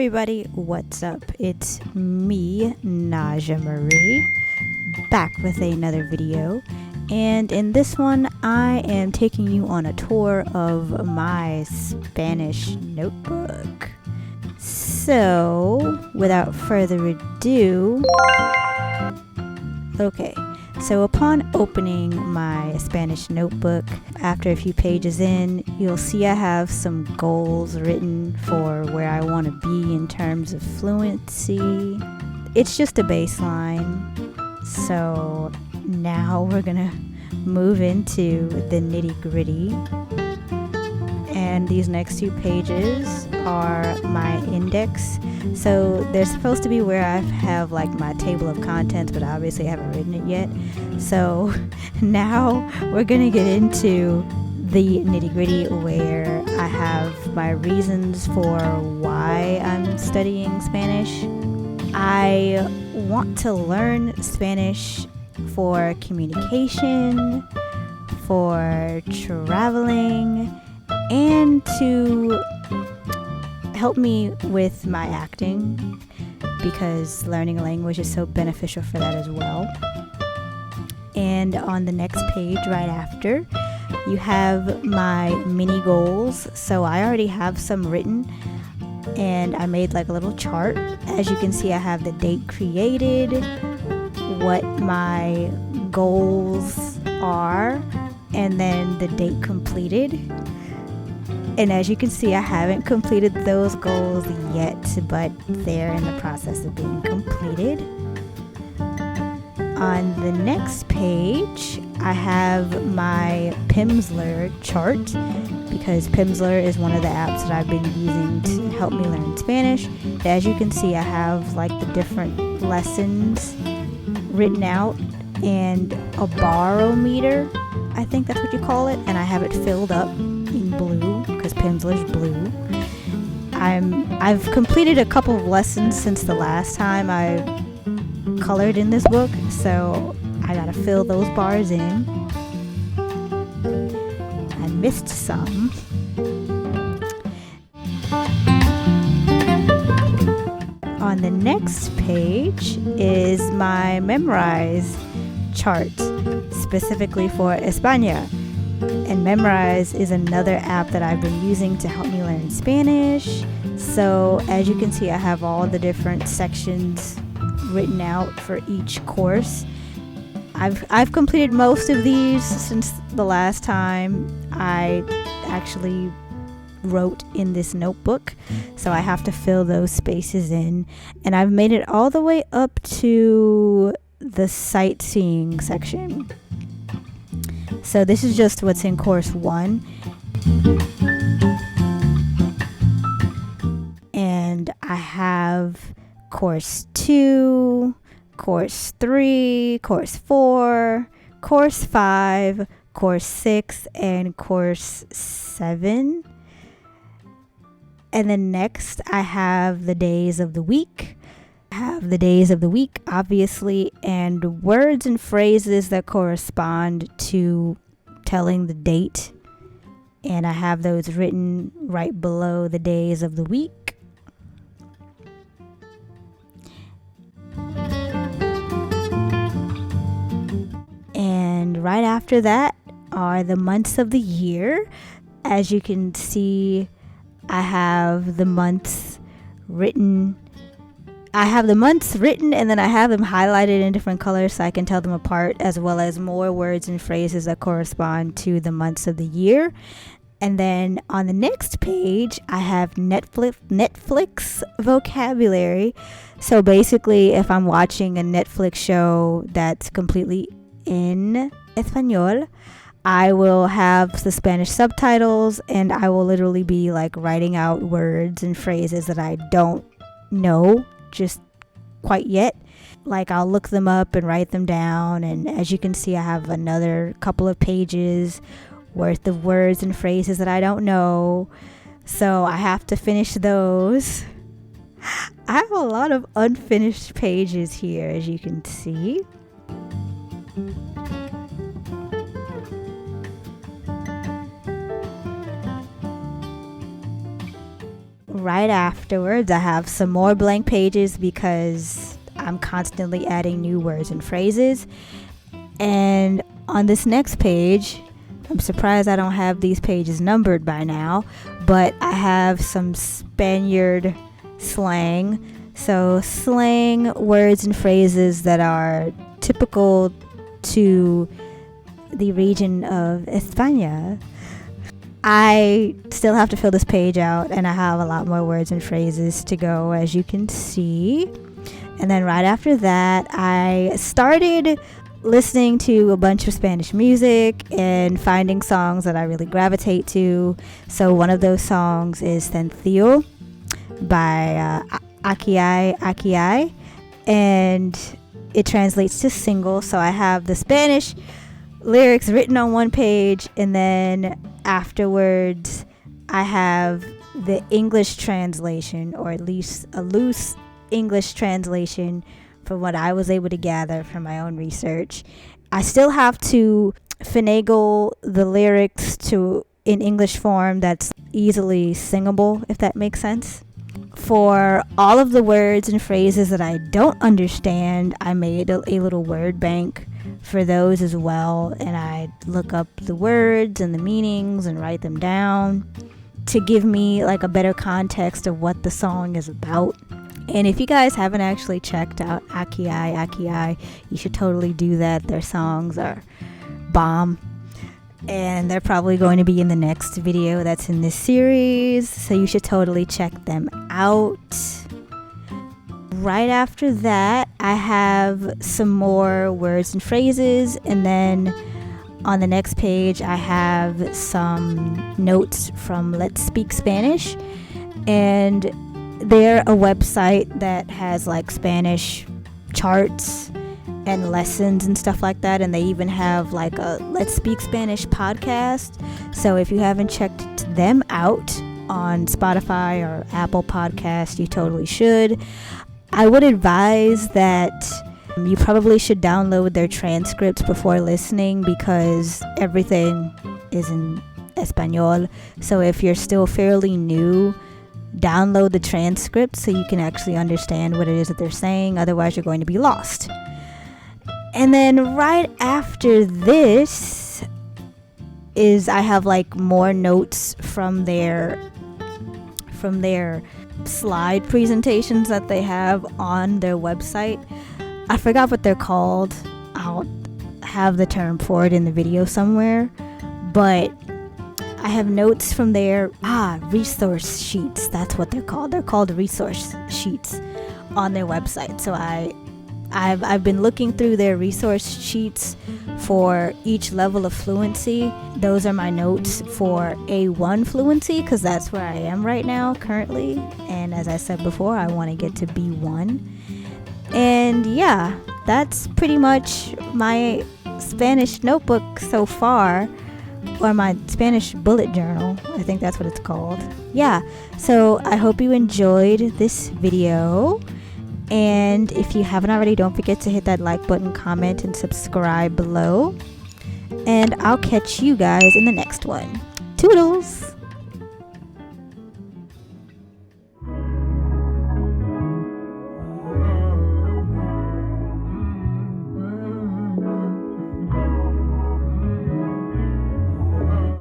everybody, what's up? It's me, Najah Marie, back with another video. And in this one, I am taking you on a tour of my Spanish notebook. So, without further ado, okay. So upon opening my Spanish notebook, after a few pages in, you'll see I have some goals written for where I want to be in terms of fluency. It's just a baseline. So now we're gonna move into the nitty-gritty. And these next two pages are my index. So they're supposed to be where I have like my table of contents, but obviously I haven't written it yet. So now we're gonna get into the nitty-gritty, where I have my reasons for why I'm studying Spanish. I want to learn Spanish for communication, for traveling, and to help me with my acting, because learning a language is so beneficial for that as well. And on the next page right after, you have my mini goals. So I already have some written, and I made like a little chart. As you can see, I have the date created, what my goals are, and then the date completed. And as you can see, I haven't completed those goals yet, but they're in the process of being completed. On the next page, I have my Pimsleur Chart, because Pimsleur is one of the apps that I've been using to help me learn Spanish. As you can see, I have like the different lessons written out and a barometer, I think that's what you call it, and I have it filled up in blue because Pimsleur's blue. I've completed a couple of lessons since the last time I colored in this book, so I gotta fill those bars in. I missed some. On the next page is my Memrise chart, specifically for España. And Memrise is another app that I've been using to help me learn Spanish. So as you can see, I have all the different sections written out for each course. I've completed most of these since the last time I actually wrote in this notebook, so I have to fill those spaces in. And I've made it all the way up to the sightseeing section. So this is just what's in course 1. And I have course 2, course 3, course 4, course 5, course 6, and course 7. And then next I have the days of the week. I have the days of the week, obviously, and words and phrases that correspond to telling the date. And I have those written right below the days of the week. And right after that are the months of the year. As you can see, I have the months written. And then I have them highlighted in different colors so I can tell them apart, as well as more words and phrases that correspond to the months of the year. And then on the next page, I have Netflix vocabulary. So basically, if I'm watching a Netflix show that's completely in español, I will have the Spanish subtitles, and I will literally be like writing out words and phrases that I don't know just quite yet. Like I'll look them up and write them down, and as you can see, I have another couple of pages worth of words and phrases that I don't know, so I have to finish those. I have a lot of unfinished pages here, as you can see. right afterwards, I have some more blank pages because I'm constantly adding new words and phrases. And on this next page, I'm surprised I don't have these pages numbered by now, but I have some Spaniard slang. So slang, words and phrases that are typical to the region of España. I still have to fill this page out, and I have a lot more words and phrases to go, as you can see. And then right after that, I started listening to a bunch of Spanish music and finding songs that I really gravitate to. So one of those songs is Sencillo by Aki, and it translates to single. So I have the Spanish lyrics written on one page, and then afterwards I have the English translation, or at least a loose English translation from what I was able to gather from my own research. I still have to finagle the lyrics to in English form that's easily singable, if that makes sense. For all of the words and phrases that I don't understand, I made a little word bank for those as well, and I look up the words and the meanings and write them down to give me like a better context of what the song is about. And if you guys haven't actually checked out Aki, you should totally do that. Their songs are bomb, and they're probably going to be in the next video that's in this series, so you should totally check them out. Right after that, I have some more words and phrases, and then on the next page I have some notes from Let's Speak Spanish, and they're a website that has like Spanish charts and lessons and stuff like that, and they even have like a Let's Speak Spanish podcast. So if you haven't checked them out on Spotify or Apple Podcast, you totally should. I would advise that you probably should download their transcripts before listening, because everything is in español. So if you're still fairly new, download the transcript so you can actually understand what it is that they're saying. Otherwise, you're going to be lost. And then right after this is I have like more notes from their slide presentations that they have on their website. I forgot what they're called. I'll have the term for it in the video somewhere, but I have notes from their resource sheets. That's what they're called. They're called resource sheets on their website. So I've been looking through their resource sheets for each level of fluency. Those are my notes for A1 fluency, because that's where I am right now currently. And as I said before, I want to get to B1. And yeah, that's pretty much my Spanish notebook so far, or my Spanish bullet journal. I think that's what it's called. Yeah, so I hope you enjoyed this video. And if you haven't already, don't forget to hit that like button, comment, and subscribe below. And I'll catch you guys in the next one. Toodles!